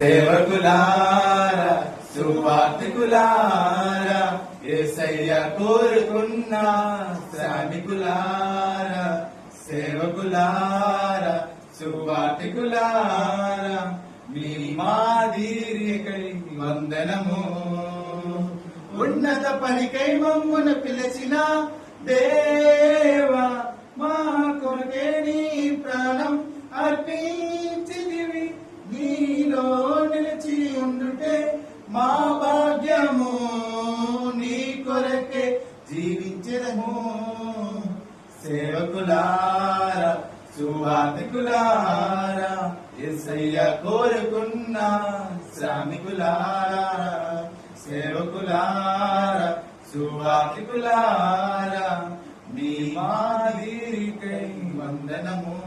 సేవకులారా సువార్తికులారా యేసయ్య కోరుకున్న శ్రామికులారా సేవకులారా సువార్తికులారా మీ మాదిరికై వందనము. ఉన్నత పనికై మమ్మును పిలిచిన దేవా మా కొరకే నీ ప్రాణం అర్పించితివి. నీలో నిలిచి ఉండుటే మా భాగ్యము, నీ కొరకే జీవించెదము. సేవకులారా సువార్తికులారా యేసయ్య కోరుకున్న శ్రామికులారా సేవకులారా సువార్తికులారా మీ మాదిరికై వందనము.